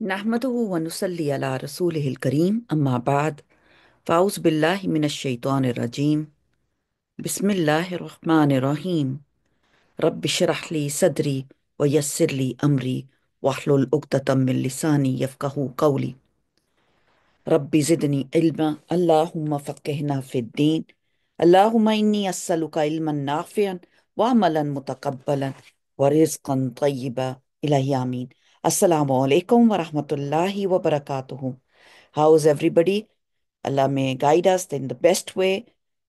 नहमदुहु व नुसल्ली अला रसूलिहिल करीम अम्मा बाद फ़ाउज़ बिल्लाहि मिनश शैतानिर रजीम बिस्मिल्लाहिर रहमानिर रहीम रब्बि इश्रह ली सदरी व यस्सिर ली अमरी वहलुल उक़दतम मिन लिसानी यफ़क़हू क़ौली रब्बि ज़िदनी इल्मा अल्लाहुम्मा फ़क़्हिना फ़िद्दीन अल्लाहुम्मा इन्नी अस्सलुका इल्मन नाफ़िअन व अमलन मुतक़ब्बलन व रिज़्क़न तय्यिबा इलाही आमीन। अस्सलामु अलैकुम व रहमतुल्लाहि व बरकातुहू। How is everybody? Allah may guide us in the best way.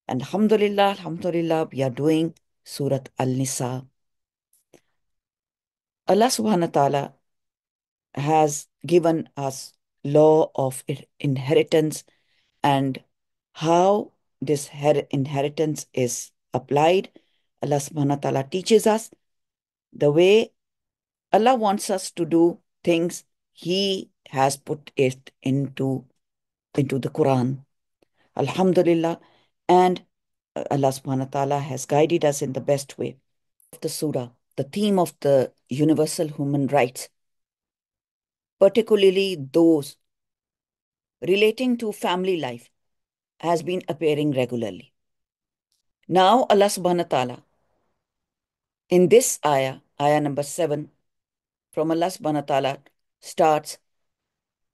And alhamdulillah, alhamdulillah, we are doing Surat Al-Nisa. Allah subhanahu wa ta'ala has given us law of inheritance and how this inheritance is applied. Allah subhanahu wa ta'ala teaches us the way Allah wants us to do things. He has put it into the Quran. Alhamdulillah. And Allah subhanahu wa ta'ala has guided us in the best way. The surah, the theme of the universal human rights, particularly those relating to family life, has been appearing regularly. Now, Allah subhanahu wa ta'ala, in this ayah number 7, from Allah subhanahu wa ta'ala starts,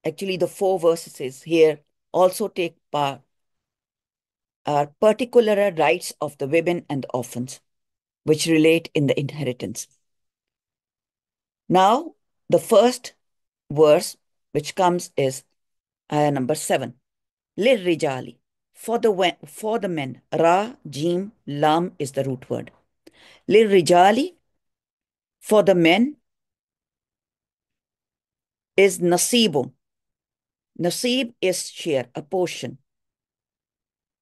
actually the 4 verses here also take part, are particular rights of the women and the orphans, which relate in the inheritance. Now, the first verse which comes is ayah number 7. Lirrijali, for the men. Ra, Jim, Lam is the root word. Lirrijali, for the men, is nasibun. Nasib is share, a portion.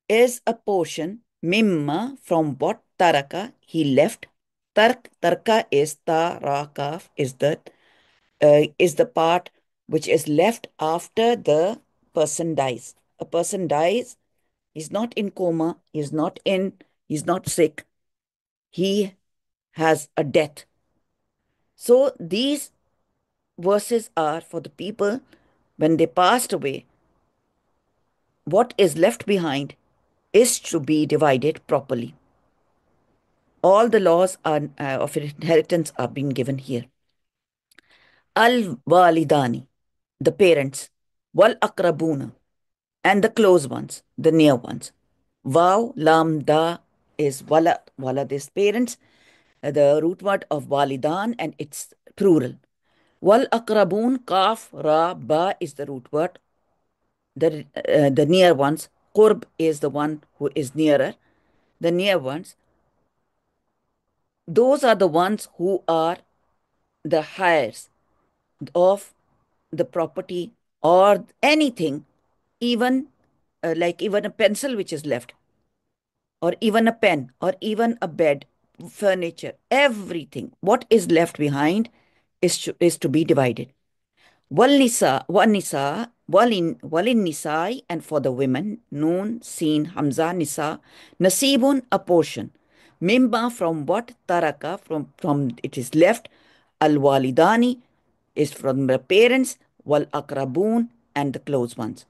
Is a portion, mimma, from what taraka, he left. Tarka is tarakaf, is the part which is left after the person dies. A person dies, he's not in coma, he's not sick, he has a death. So these verses are for the people when they passed away. What is left behind is to be divided properly. All the laws of inheritance are being given here. Al-walidani, the parents, wal-akrabuna, and the close ones, the near ones. Vav, lam, da is walad. Walad is parents, the root word of walidan, and it's plural. Wal akrabun, kaf, ra, ba is the root word, the near ones. Qurb is the one who is nearer, the near ones. Those are the ones who are the heirs of the property or anything, even like even a pencil which is left, or even a pen, or even a bed, furniture, everything. What is left behind is to be divided. Walin nisai, and for the women, noon, seen, hamza, nisa, nasibun, a portion. Mimba, from what, taraka, from it is left, al walidani is from the parents, wal akrabun, and the close ones.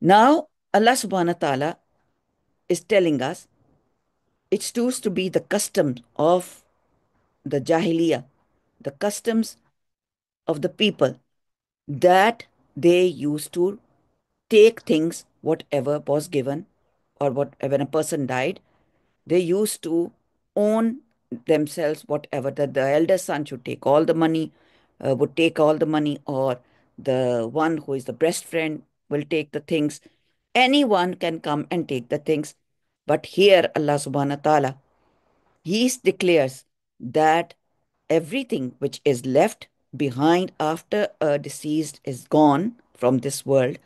Now, Allah subhanahu wa ta'ala is telling us it used to be the custom of the Jahiliyyah, the customs of the people, that they used to take things, whatever was given, or whatever, when a person died, they used to own themselves, whatever, that the elder son should take all the money, would take all the money, or the one who is the best friend will take the things. Anyone can come and take the things. But here, Allah subhanahu wa ta'ala, He declares that everything which is left behind after a deceased is gone from this world,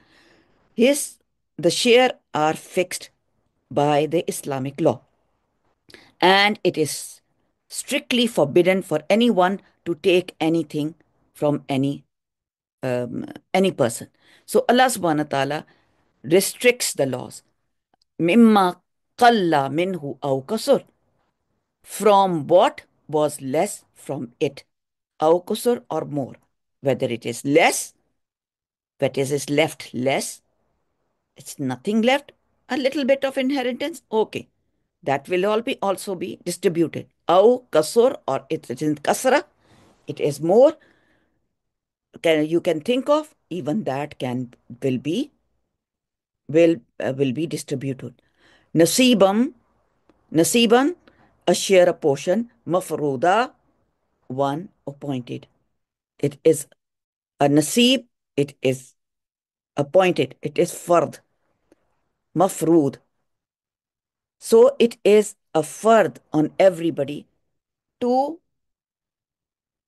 the share are fixed by the Islamic law. And it is strictly forbidden for anyone to take anything from any person. So Allah subhanahu wa ta'ala restricts the laws. Mimma qalla minhu aw kasur, from what was less from it, aw kusur, or more. whether it is less, whether it is left less, it's nothing left, a little bit of inheritance, okay. That will all be also be distributed. Au kasur, or it is in kasra, it is more, you can think of, even that can will be will be distributed. Nasibam, nasiban, a share, a portion, mafruda, one appointed. It is a nasib, it is appointed, it is fard, mafrud. So it is a fard on everybody to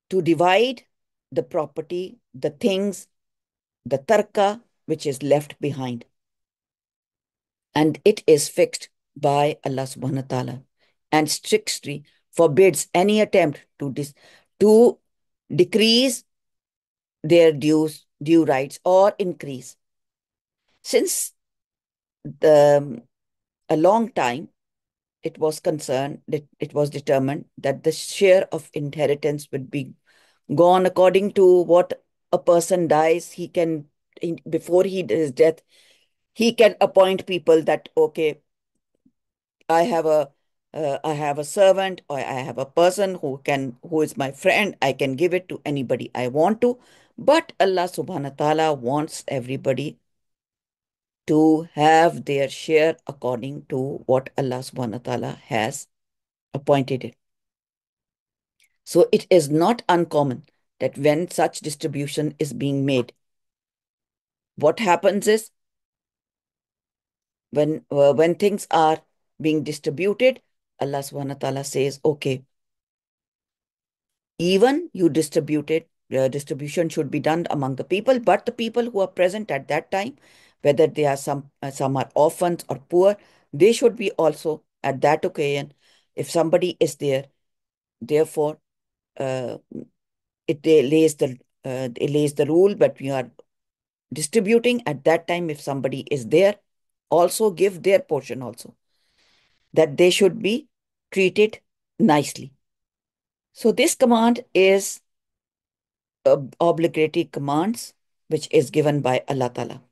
divide the property, the things, the tarka which is left behind. And it is fixed by Allah subhanahu wa ta'ala and strictly forbids any attempt to to decrease their due rights or increase. Since the a long time it was concerned that it was determined that the share of inheritance would be gone according to what a person dies. He can, before his death, he can appoint people that, okay, I have a servant, or I have a person who is my friend. I can give it to anybody I want to. But Allah subhanahu wa ta'ala wants everybody to have their share according to what Allah subhanahu wa ta'ala has appointed it. So it is not uncommon that when such distribution is being made, what happens is when things are being distributed, Allah subhanahu wa ta'ala says, okay, even you distributed, distribution should be done among the people, but the people who are present at that time, whether they are some are orphans or poor, they should be also at that occasion. If somebody is there, therefore, uh, it lays the rule, but we are distributing at that time. If somebody is there, also give their portion also, that they should be treated nicely. So this command is obligatory commands which is given by Allah Ta'ala.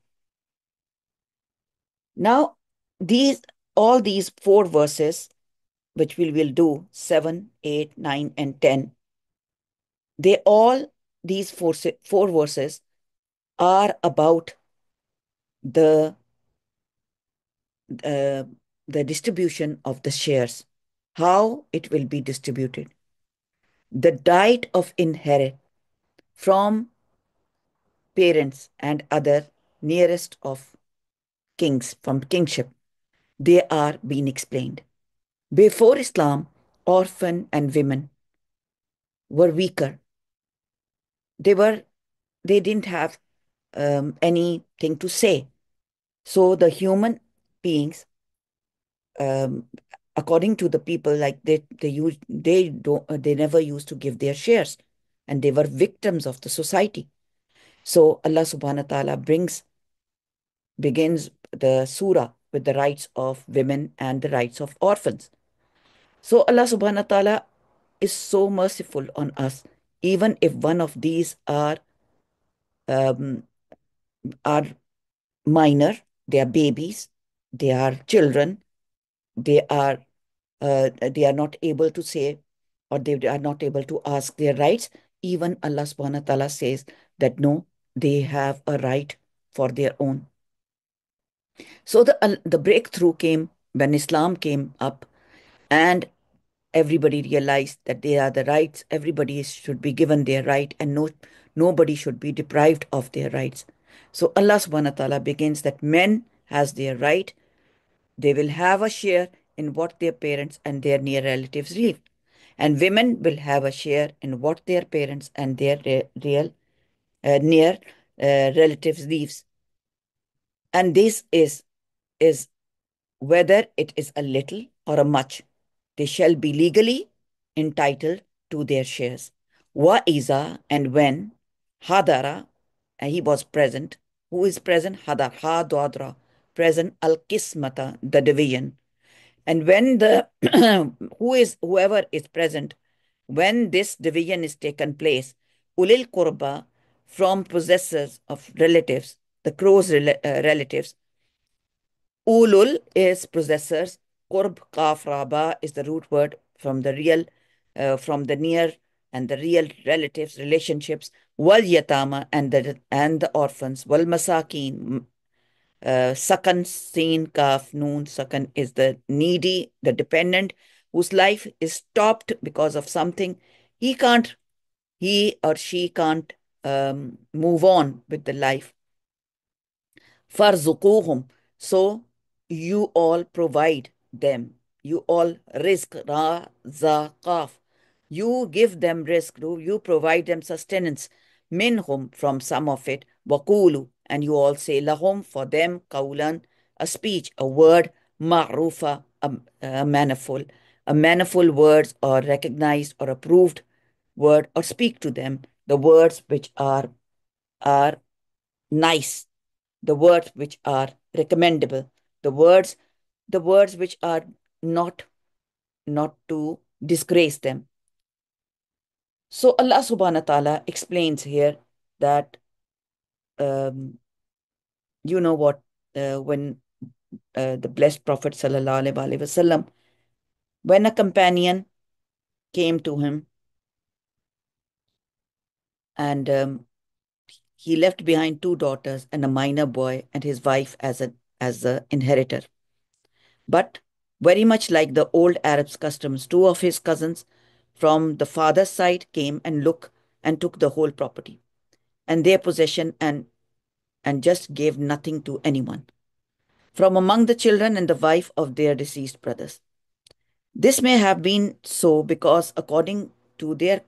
Now, these all these four verses, which we will do 7, 8, 9, and 10, they all these four verses are about the uh, the distribution of the shares, how it will be distributed, the right of inherit from parents and other nearest of kings from kingship. They are being explained. Before Islam, orphan and women were weaker. They were they didn't have anything to say. So the human beings, um, according to the people, like they never used to give their shares, and they were victims of the society. So Allah Subhanahu wa Taala begins the surah with the rights of women and the rights of orphans. So Allah Subhanahu wa Taala is so merciful on us, even if one of these um, are minor, they are babies, they are children, they are not able to say, or they are not able to ask their rights. Even Allah Subhanahu wa Taala says that no, they have a right for their own. So the breakthrough came when Islam came up, and everybody realized that they are the rights. Everybody should be given their right, and nobody should be deprived of their rights. So Allah subhanahu wa ta'ala begins that men has their right. They will have a share in what their parents and their near relatives leave. And women will have a share in what their parents and their real near relatives leaves. And this is whether it is a little or a much, they shall be legally entitled to their shares. Wa iza, and when hadara, he was present. Who is present? Hadar, ha dwadra, present, al kismata, the division. And when the whoever is present, when this division is taken place, ulil kurba, from possessors of relatives, the crow's relatives. Ulul is possessors. Qurb, kaf, raba is the root word from the near and the real relatives, relationships. Wal yatama and the orphans. Wal masakin, sakan, sin, kaf, noon. Sakan is the needy, the dependent, whose life is stopped because of something. He can't, he or she can't move on with the life. Farzuquhum. So you all provide them. You all risk ra za qaf. You give them risk. You provide them sustenance. Minhum, from some of it. Waqulu, and you all say lahum, for them. Qawlan, a speech, a word. Ma'rufa, a manifold. A manifold words, or recognized or approved word, or speak to them the words which are nice, the words which are recommendable, the words, the words which are not not to disgrace them. So Allah subhanahu wa ta'ala explains here that um, you know what, when the blessed Prophet sallallahu alaihi wasallam, when a companion came to him and he left behind two daughters and a minor boy and his wife as the inheritor. But very much like the old Arabs' customs, two of his cousins from the father's side came and took the whole property and their possession and just gave nothing to anyone from among the children and the wife of their deceased brothers. This may have been so because, according to their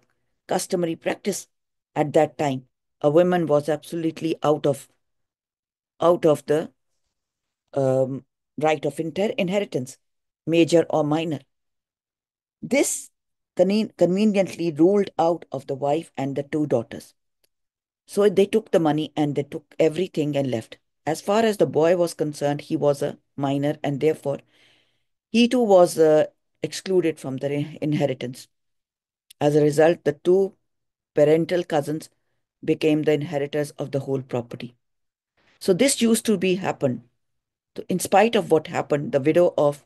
customary practice at that time, a woman was absolutely out of the um, right of inheritance, major or minor. This conveniently ruled out of the wife and the two daughters. So they took the money and they took everything and left. As far as the boy was concerned, he was a minor and therefore he too was excluded from the inheritance. As a result, the two parental cousins became the inheritors of the whole property. So this used to be happened. So in spite of what happened, the widow of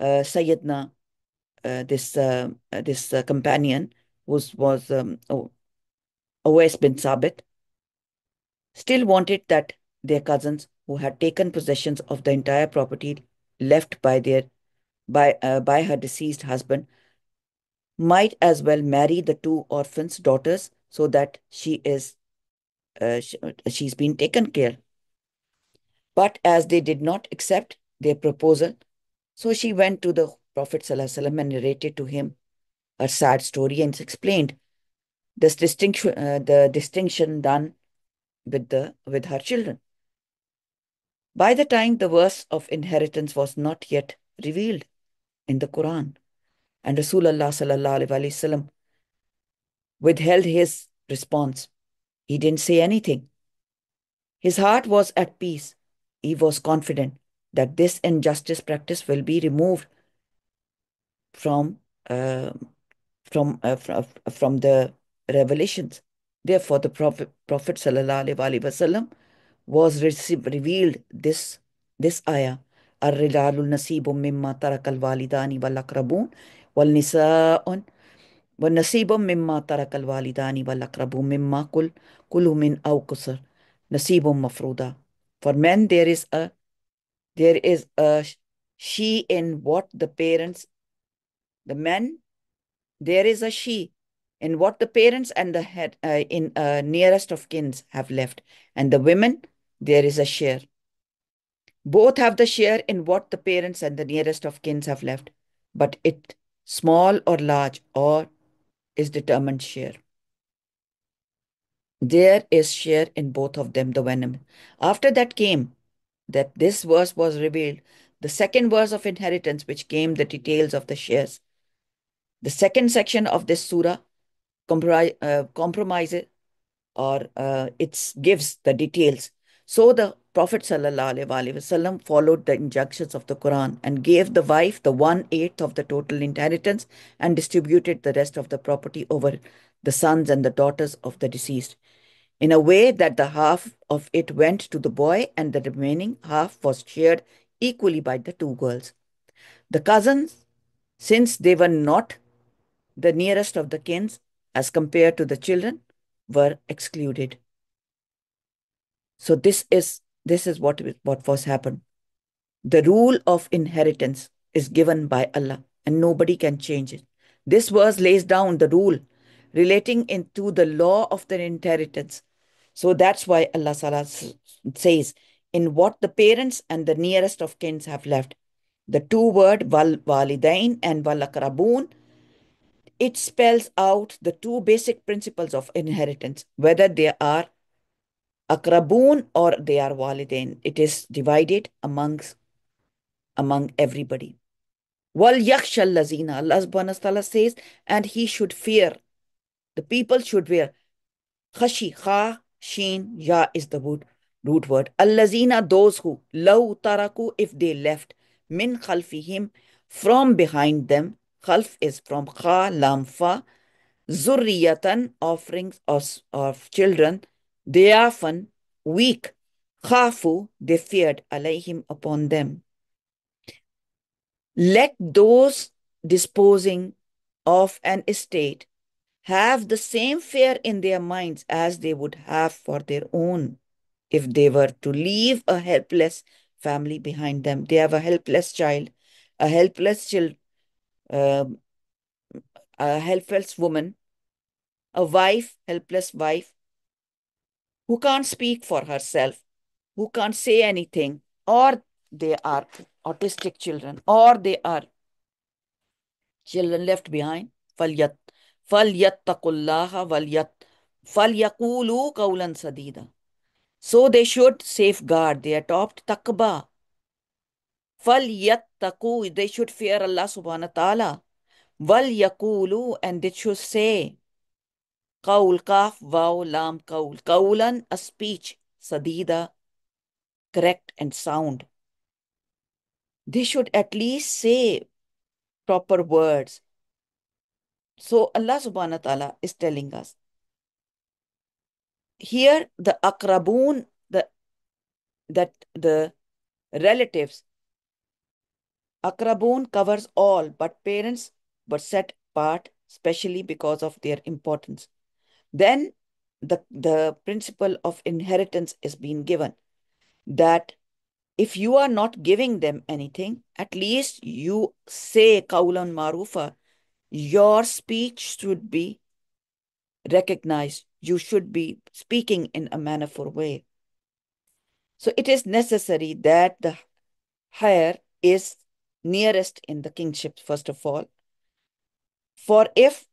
Sayyidina, this companion, was Awais bin Sabit, still wanted that their cousins, who had taken possessions of the entire property left by her deceased husband, might as well marry the two orphans' daughters so that she's been taken care. But as they did not accept their proposal, so she went to the Prophet ﷺ and narrated to him her sad story and explained the distinction done with her children. By the time the verse of inheritance was not yet revealed in the Quran, and Rasulullah sallallahu alaihi wasallam withheld his response. He didn't say anything. His heart was at peace. He was confident that this injustice practice will be removed from uh, from the revelations. Therefore, the Prophet sallallahu alaihi wasallam was revealed this ayah. الرجال نصيب مما ترك الوالدان والأقربون والنساء ونصيب مما ترك الوالدان والأقربون مما كل من أو قصر نصيب مفروضا. For men, there is a she in what the men, there is a she in what the parents and the head in nearest of kins have left, and the women, there is a share. Both have the share in what the parents and the nearest of kins have left, but it small or large or is determined share. There is share in both of them, the venom. After that came that this verse was revealed, the second verse of inheritance, which came the details of the shares. The second section of this surah compromises or it gives the details. So the Prophet ﷺ followed the injunctions of the Quran and gave the wife the 1/8 of the total inheritance and distributed the rest of the property over the sons and the daughters of the deceased. in a way that the half of it went to the boy and the remaining half was shared equally by the two girls. The cousins, since they were not the nearest of the kins as compared to the children, were excluded. So this is what was happened. The rule of inheritance is given by Allah and nobody can change it. This verse lays down the rule relating into the law of the inheritance. So that's why Allah Ta'ala says, in what the parents and the nearest of kins have left, the two word wal walidain and wal akrabun, it spells out the two basic principles of inheritance, whether they are akrabun or they are walidain. It is divided among everybody. Wal yakshal lazina, Allah subhanahu wa ta'ala says, and he should fear. The people should fear. Khashi, kha, sheen, ya is the root word. Allazina, those who, law taraku, if they left, min khalfihim, from behind them. Khalf is from kha, lam, fa. Zurriyatan, offerings of children. Diyafan, weak. Khafu, they feared, alayhim, upon them. Let those disposing of an estate have the same fear in their minds as they would have for their own if they were to leave a helpless family behind them. They have a helpless child, a helpless child, um a helpless woman, a wife, helpless wife, who can't speak for herself, who can't say anything, or they are autistic children, or they are children left behind. فَلْيَتَّقُوا اللَّهَ فَلْيَقُولُوا قَوْلًا سَدِيدًا. So they should safeguard, they adopt taqwa. فَلْيَتَّقُوا, they should fear Allah subhanahu wa ta'ala. وَلْيَقُولُوا, and they should say, qawl, kaf, waw, lam, qawl. Qawlan, a speech, sadida, correct and sound. They should at least say proper words. So Allah subhanahu wa ta'ala is telling us, here the akrabun, the relatives, akrabun covers all, but parents were set apart, especially because of their importance. Then the principle of inheritance is being given, that if you are not giving them anything, at least you say kaulan marufa. Your speech should be recognized. You should be speaking in a mannerful way. So it is necessary that the heir is nearest in the kingship, first of all. For if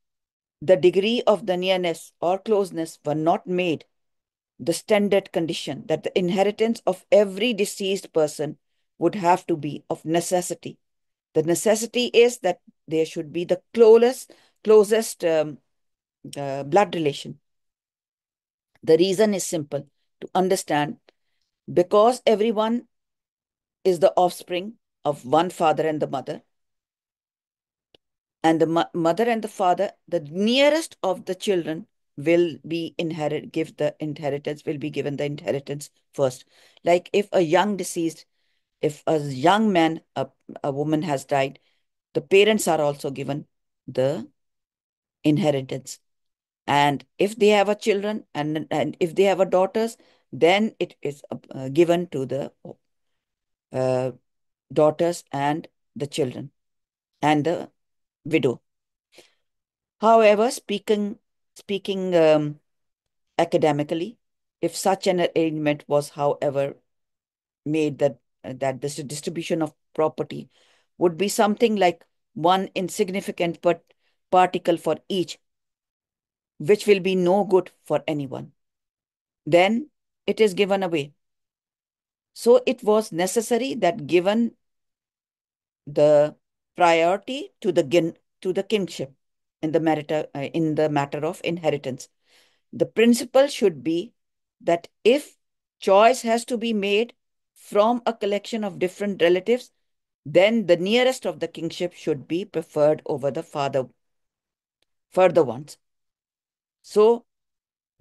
the degree of the nearness or closeness were not made the standard condition, that the inheritance of every deceased person would have to be of necessity. The necessity is that there should be the closest blood relation. The reason is simple to understand, because everyone is the offspring of one father and the mother, and the mother and the father, the nearest of the children will be will be given the inheritance first. Like if a young deceased, if a young man, a woman has died, the parents are also given the inheritance. And if they have a children and if they have a daughters, then it is given to the uh, daughters and the children and the widow. However, speaking academically, if such an arrangement was, however, made, that this distribution of property would be something like one insignificant but particle for each, which will be no good for anyone, then it is given away. So it was necessary that, given the priority to the kinship in the matter of inheritance, the principle should be that if choice has to be made from a collection of different relatives, then the nearest of the kingship should be preferred over the further ones. So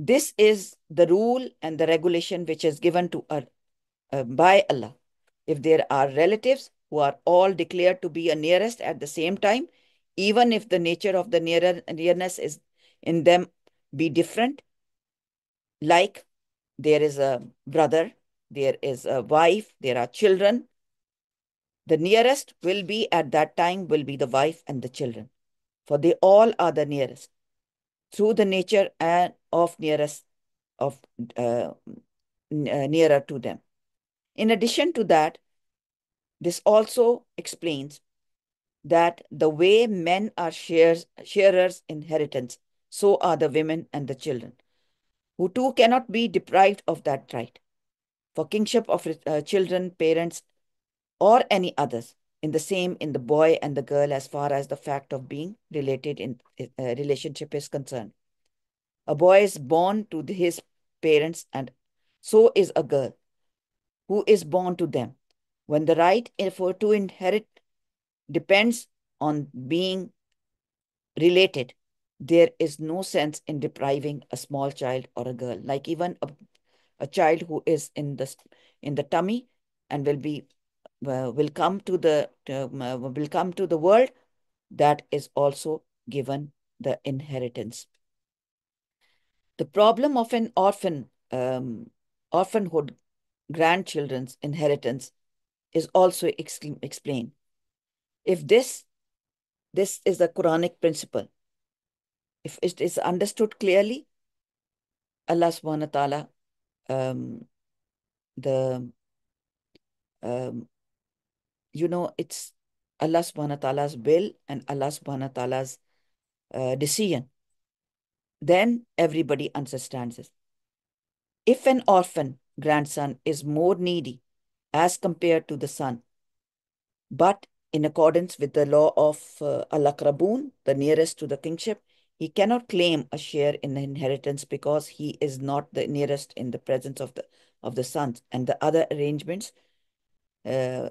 This is the rule and the regulation which is given to by Allah. If there are relatives who are all declared to be a nearest at the same time, even if the nature of the nearness is in them be different, like there is a brother, there is a wife, there are children, the nearest will be at that time will be the wife and the children, for they all are the nearest through the nature and of nearest of nearer to them. In addition to that, this also explains that the way men are sharers inheritance, so are the women and the children, who too cannot be deprived of that right. For kingship of children, parents, or any others, in the same in the boy and the girl as far as the fact of being related in relationship is concerned. A boy is born to his parents, and so is a girl who is born to them. When the right for to inherit depends on being related, there is no sense in depriving a small child or a girl, like even a child who is in the tummy and will come to the world, that is also given the inheritance. The problem of an orphanhood grandchildren's inheritance is also explained. If this is the Quranic principle, if it is understood clearly, Allah subhanahu wa ta'ala, um, the it's Allah subhanahu wa ta'ala's will and Allah subhanahu wa ta'ala's decision, then everybody understands it. If an orphan grandson is more needy as compared to the son, but in accordance with the law of al-aqrabun, the nearest to the kingship, he cannot claim a share in the inheritance because he is not the nearest in the presence of the sons, and the other arrangements uh,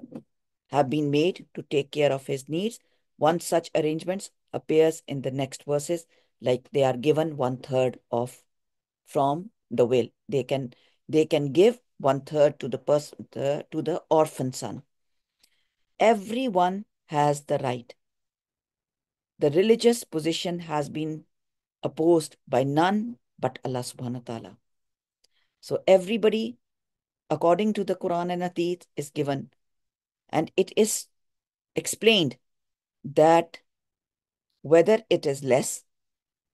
have been made to take care of his needs. One such arrangements appears in the next verses, like they are given one third of from the will. They can give one third to the person to the orphan son. Everyone has the right. The religious position has been opposed by none but Allah subhanahu wa ta'ala. So everybody, according to the Quran and Hadith, is given, and it is explained that whether it is less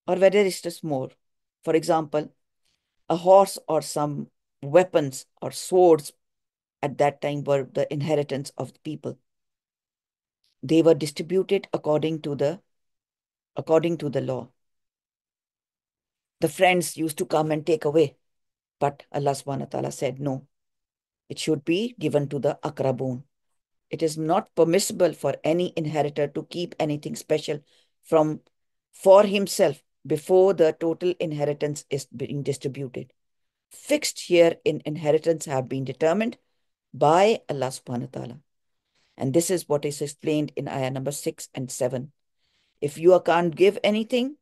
or whether it is more. For example, a horse or some weapons or swords at that time were the inheritance of the people. They were distributed according to the law. The friends used to come and take away, but Allah subhanahu wa ta'ala said no, it should be given to the akrabun. It is not permissible for any inheritor to keep anything special from for himself before the total inheritance is being distributed. Fixed share in inheritance have been determined by Allah subhanahu wa ta'ala. And this is what is explained in ayah number 6 and 7. If you can't give anything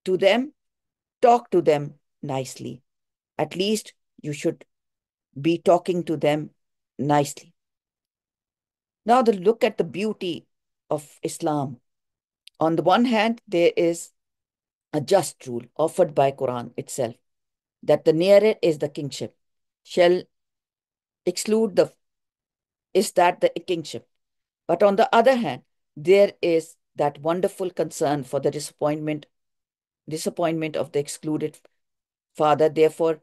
to them, talk to them nicely. At least you should be talking to them nicely. Now, look at the beauty of Islam. On the one hand, there is a just rule offered by Quran itself, that the nearer is the kingship shall exclude the is that the kingship. But on the other hand, there is that wonderful concern for the disappointment of the excluded father. Therefore,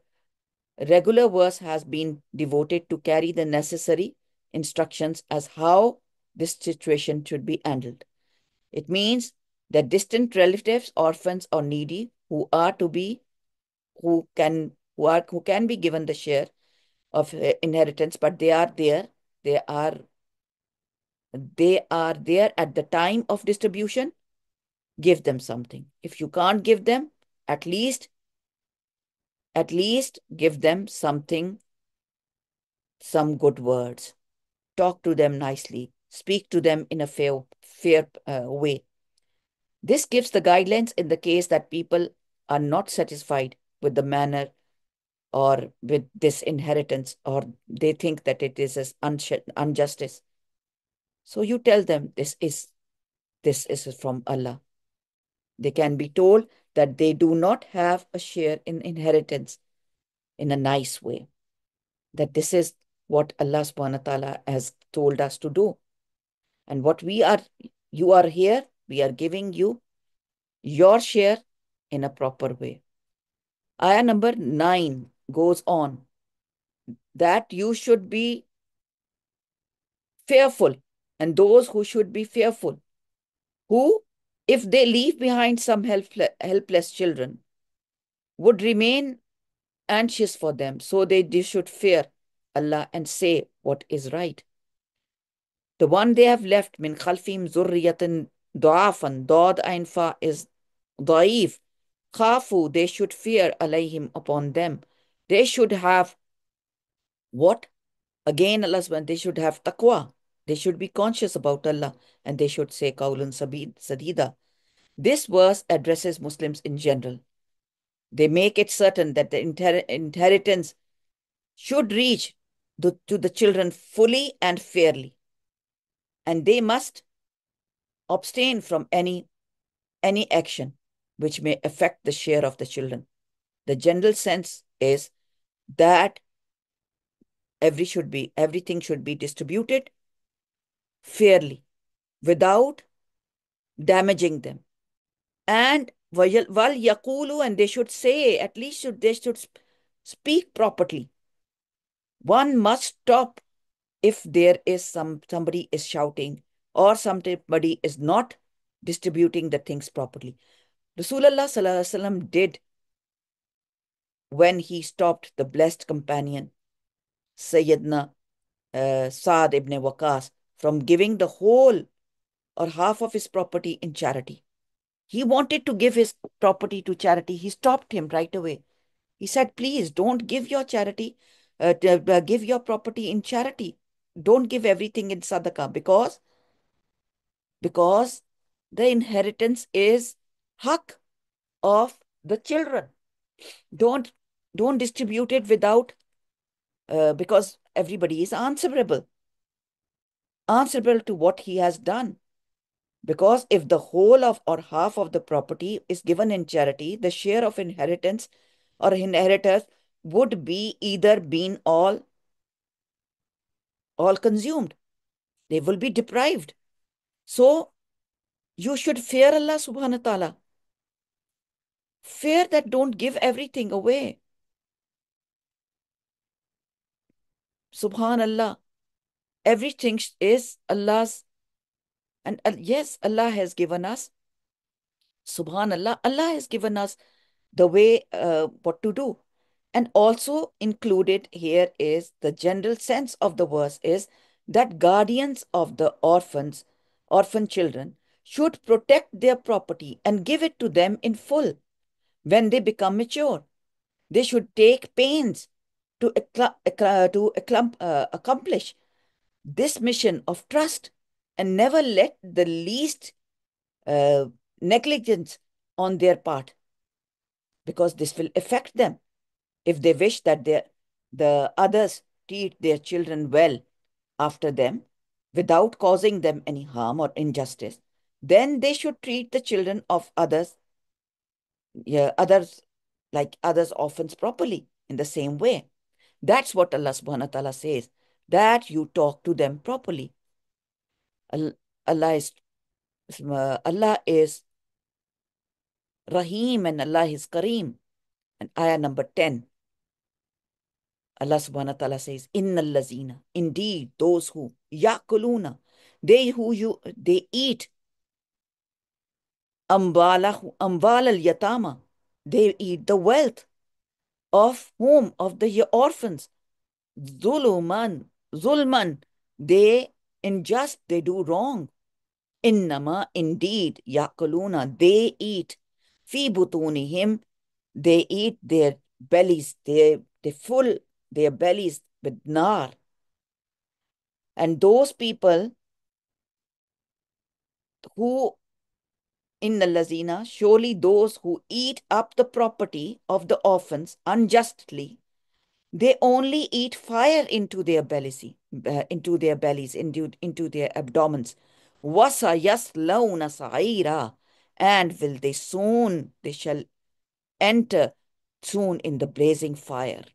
regular verse has been devoted to carry the necessary instructions as how this situation should be handled. It means that distant relatives, orphans, or needy who can be given the share of inheritance, but they are there at the time of distribution. Give them something. If you can't give them, at least give them something, some good words. Talk to them nicely. Speak to them in a fair way. This gives the guidelines in the case that people are not satisfied with the manner or with this inheritance, or they think that it is as injustice. So you tell them this is from Allah. They can be told that they do not have a share in inheritance in a nice way, that this is what Allah subhanahu wa ta'ala has told us to do. And you are here, we are giving you your share in a proper way. Ayah number 9 goes on that you should be fearful, and those who should be fearful, who, if they leave behind some helpless children, would remain anxious for them. So they should fear Allah and say what is right. The one they have left, min khalfim zurriyatan du'afan, dod ain fa is da'if. Khafu, they should fear alayhim upon them. They should have what? Again, Allah subhanahu, they should have taqwa. They should be conscious about Allah and they should say qawlan sadida. This verse addresses Muslims in general. They make it certain that the inheritance should reach to the children fully and fairly. And they must abstain from any action which may affect the share of the children. The general sense is that everything should be distributed fairly without damaging them. And wal yaqulu, and they should say, at least they should speak properly. One must stop if there is somebody is shouting or somebody is not distributing the things properly. Rasulullah sallallahu alaihi wasallam did when he stopped the blessed companion Sayyidina Saad ibn Waqas from giving the whole or half of his property in charity. He wanted to give his property to charity. He stopped him right away. He said, please don't give your give your property in charity. Don't give everything in sadaqah because the inheritance is haq of the children. Don't don't distribute it without because everybody is answerable to what he has done. Because if the whole of or half of the property is given in charity, the share of inheritance or inheritors would be either been all consumed. They will be deprived. So you should fear Allah subhanahu wa ta'ala. Fear that don't give everything away. Subhanallah. Everything is Allah's. And yes, Allah has given us, Subhanallah, Allah has given us the way what to do. And also included here is the general sense of the verse is that guardians of the orphan children, should protect their property and give it to them in full when they become mature. They should take pains to accomplish this mission of trust and never let the least uh, negligence on their part, because this will affect them. If they wish that the others treat their children well after them without causing them any harm or injustice, then they should treat the children of others, yeah, others like others orphans properly in the same way. That's what Allah subhanahu wa ta'ala says, that you talk to them properly. Allah is Allah is Rahim and Allah is Kareem. And ayah number 10, Allah subhanahu wa ta'ala says, Innal lazina, indeed those who yakuluna, they eat ambal al yatama, they eat the wealth of whom? Of the orphans. Zulman, they injust, they do wrong. Innama, indeed, yakuluna, they eat. Fi butunihim, they eat their bellies, they full their bellies with nar. And those people who Inna lazina, surely those who eat up the property of the orphans unjustly, they only eat fire into their bellies, into their abdomens. Wasa yaslauna sa'ira, and will they shall enter soon in the blazing fire.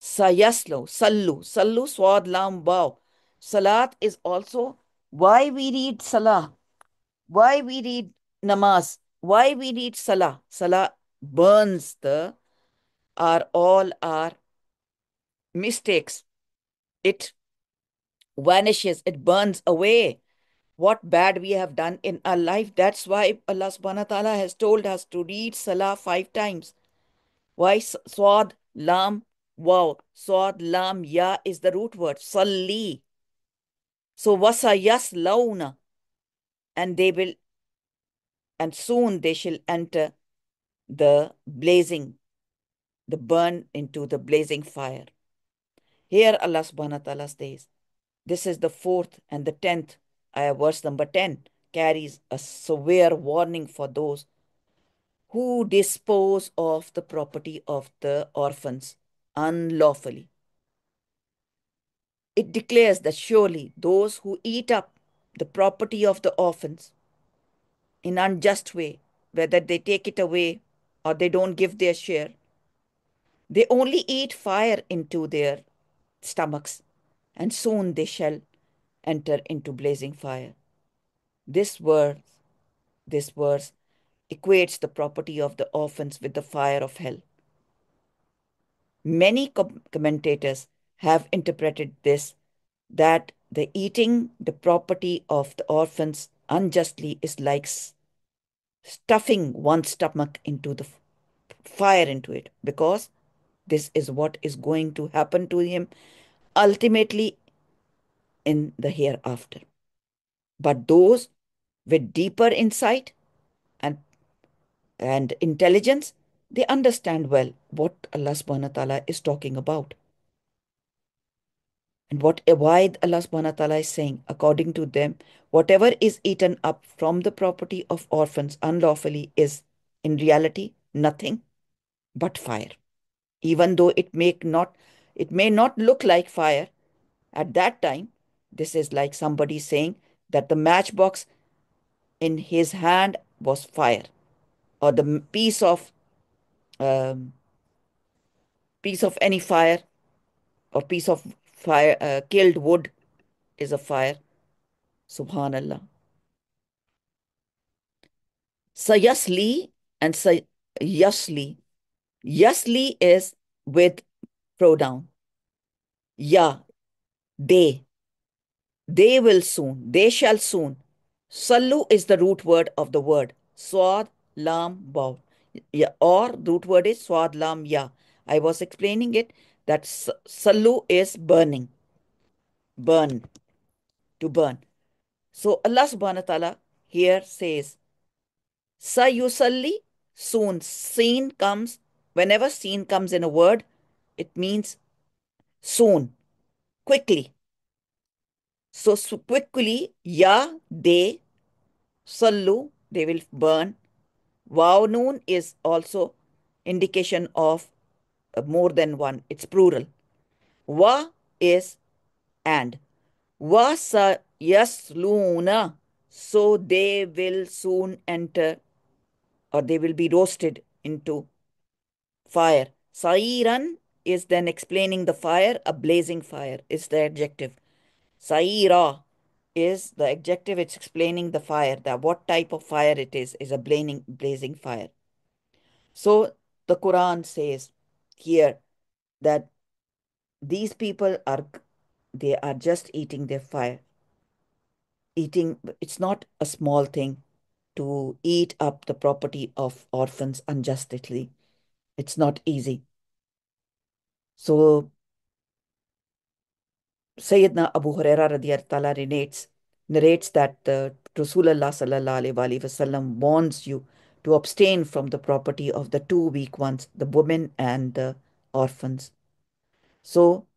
Sayaslo, sallu, swad lam bow. Salat is also why we read salah, why we read namaz, why we read salah. Salah burns all our mistakes. It vanishes, it burns away what bad we have done in our life. That's why Allah subhanahu wa ta'ala has told us to read salah 5 times. Why swad, lam, wow. Swad, lam, ya is the root word. Salli. So wasa yas launa, and they will, and soon they shall enter the blazing, the burn into the blazing fire. Here Allah subhanahu wa ta'ala says, this is the fourth and the 10th ayah, verse number 10, carries a severe warning for those who dispose of the property of the orphans unlawfully. It declares that surely those who eat up the property of the orphans in unjust way, whether they take it away or they don't give their share, they only eat fire into their stomachs, and soon they shall enter into blazing fire. This verse, this verse equates the property of the orphans with the fire of hell. Many commentators have interpreted this that the eating the property of the orphans unjustly is like stuffing one's stomach into the fire into it, because this is what is going to happen to him ultimately in the hereafter. But those with deeper insight and intelligence, they understand well what Allah subhanahu wa ta'ala is talking about. And why Allah subhanahu wa ta'ala is saying, according to them, whatever is eaten up from the property of orphans unlawfully is in reality nothing but fire. Even though it may not look like fire at that time. This is like somebody saying that the matchbox in his hand was fire, or the um, piece of any fire, or piece of fire, killed wood is a fire. Subhanallah. Sayasli and Sayasli. Yasli is with pronoun. Ya, they. They will soon. They shall soon. Sallu is the root word of the word. Swad, lam, waw. Yeah, or root word is swad, lam, ya. I was explaining it that sallu is burning. Burn. To burn. So Allah subhanahu wa ta'ala here says, Sayusalli, soon. Seen comes, whenever seen comes in a word, it means soon, quickly. So, quickly, ya, they, sallu, they will burn. Wow noon is also indication of more than one. It's plural. Wa is and. Wa sa yasluna. So they will soon enter, or they will be roasted into fire. Sairan is then explaining the fire. A blazing fire is the adjective. Saira is the adjective. It's explaining the fire. That what type of fire it is a blazing fire. So the Quran says here that these people they are just eating their fire. Eating, it's not a small thing to eat up the property of orphans unjustly. It's not easy. So Sayyidina Abu Huraira radiyallahu ta'ala narrates that the Rasulullah sallallahu alaihi wasallam warns you to abstain from the property of the two weak ones, the women and the orphans. So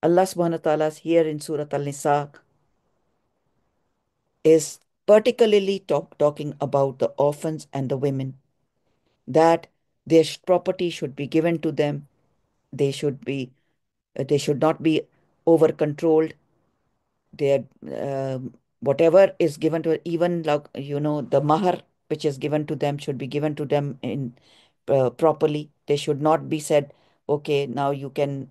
Allah subhanahu wa ta'ala here in Surah Al-Nisa is particularly talking about the orphans and the women, that their property should be given to them. They should be, they should not be over controlled. Their whatever is given to, even like, the mahar which is given to them should be given to them in properly. They should not be said, okay, now you can,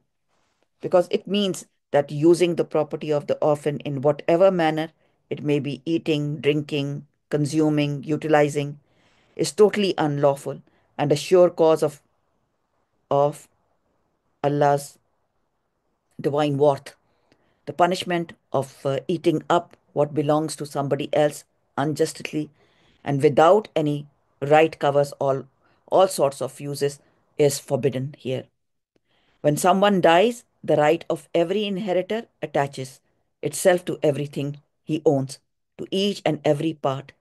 because it means that using the property of the orphan in whatever manner, it may be eating, drinking, consuming, utilizing, is totally unlawful and a sure cause of Allah's divine wrath. The punishment of eating up what belongs to somebody else unjustly and without any right covers all sorts of uses is forbidden here. When someone dies, the right of every inheritor attaches itself to everything he owns, to each and every part,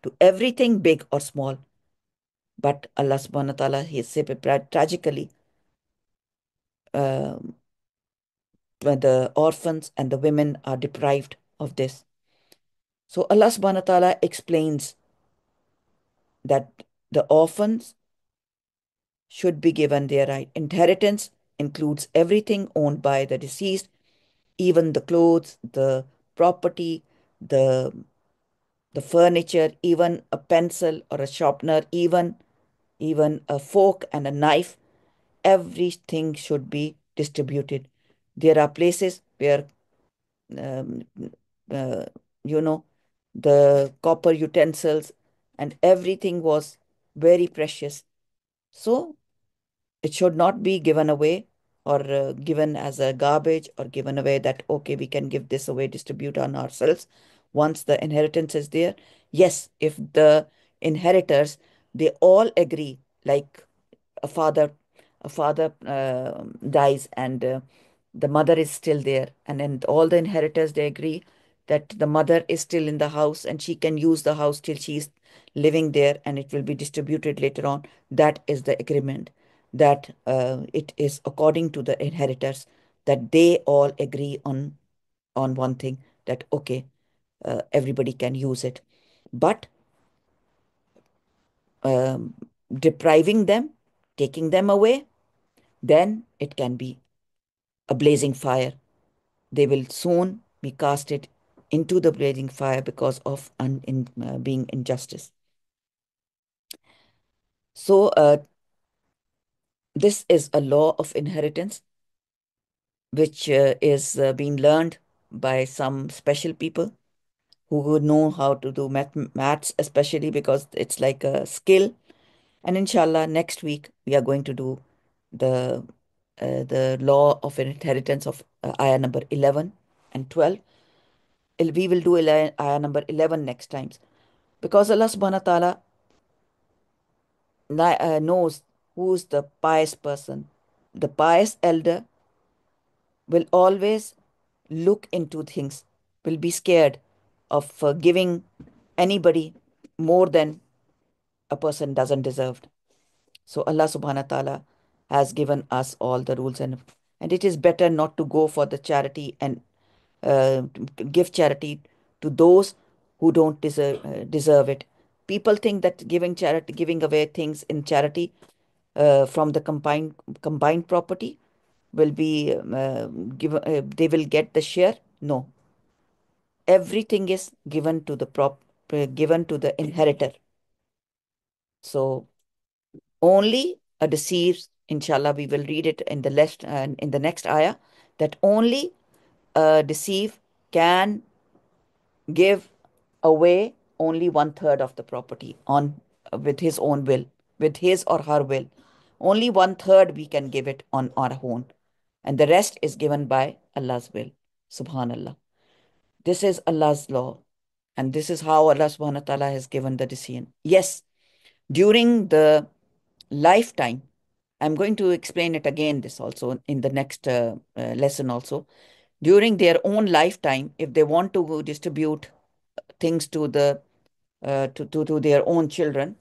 to everything big or small. But Allah subhanahu wa ta'ala, he said tragically, um, when the orphans and the women are deprived of this. So Allah subhanahu wa ta'ala explains that the orphans should be given their right. Inheritance includes everything owned by the deceased, even the clothes, the property, the the furniture, even a pencil or a sharpener, even a fork and a knife. Everything should be distributed. There are places where um, uh, you know the copper utensils and everything was very precious. So it should not be given away or given as a garbage or given away that, okay, we can give this away, distribute on ourselves once the inheritance is there. Yes, if the inheritors, they all agree, like a father dies and the mother is still there, and then all the inheritors, they agree that the mother is still in the house and she can use the house till she's living there and it will be distributed later on. That is the agreement, that it is according to the inheritors, that they all agree on one thing, that okay, everybody can use it. But um, depriving them, taking them away, then it can be a blazing fire. They will soon be casted into the blazing fire because of being injustice. So, this is a law of inheritance which is being learned by some special people who would know how to do maths, especially because it's like a skill. And inshallah, next week we are going to do the the law of inheritance of ayah number 11 and 12. We will do ayah number 11 next times, because Allah subhanahu wa ta'ala knows who's the pious person. The pious elder will always look into things, will be scared of giving anybody more than a person doesn't deserve. So Allah subhanahu wa ta'ala has given us all the rules, and it is better not to go for the charity and give charity to those who don't deserve it. People think that giving away things in charity from the combined property will be they will get the share. No, everything is given to the given to the inheritor. So only a deceased, inshallah, we will read it in the in the next ayah, that only a deceased can give away only one third of the property on with his own will, with his or her will. Only one third we can give it on our own, and the rest is given by Allah's will. Subhanallah. This is Allah's law, and this is how Allah subhanahu wa ta'ala has given the decision. Yes, during the lifetime, I'm going to explain it again, this also in the next lesson also. During their own lifetime, if they want to distribute things to to their own children,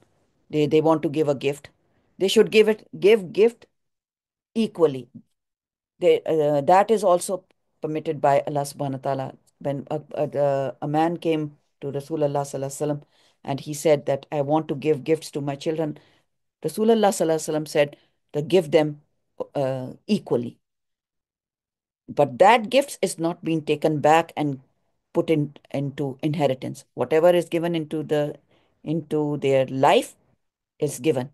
they want to give a gift, they should give gift equally. That is also permitted by Allah subhanahu wa ta'ala. When a man came to Rasulullah sallallahu alaihi wasallam, and he said that I want to give gifts to my children. Rasulullah sallallahu alaihi wasallam said to give them equally. But that gifts is not being taken back and put into inheritance. Whatever is given into their life is given.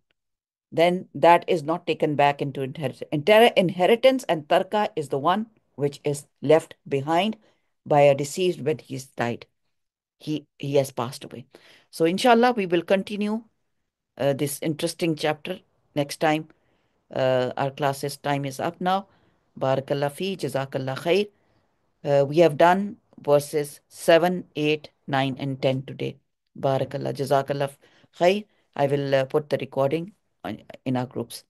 Then that is not taken back into inheritance. Inheritance and tarka is the one which is left behind by a deceased when he's died. He has passed away. So inshallah we will continue this interesting chapter next time. Our classes time is up now. Barakallah fi, Jazakallah khair. We have done verses 7, 8, 9, and 10 today. Barakallah, Jazakallah khair. I will put the recording in our groups.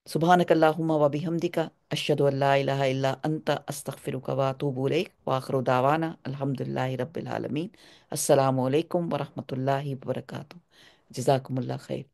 Subhanakallahumma wa bihamdika ashhadu an la ilaha illa anta astaghfiruka wa atubu ilayk wa akhiru da'wana alhamdulillahi rabbil alamin. Assalamu alaikum wa rahmatullahi wa barakatuh. Jazakumullah khair.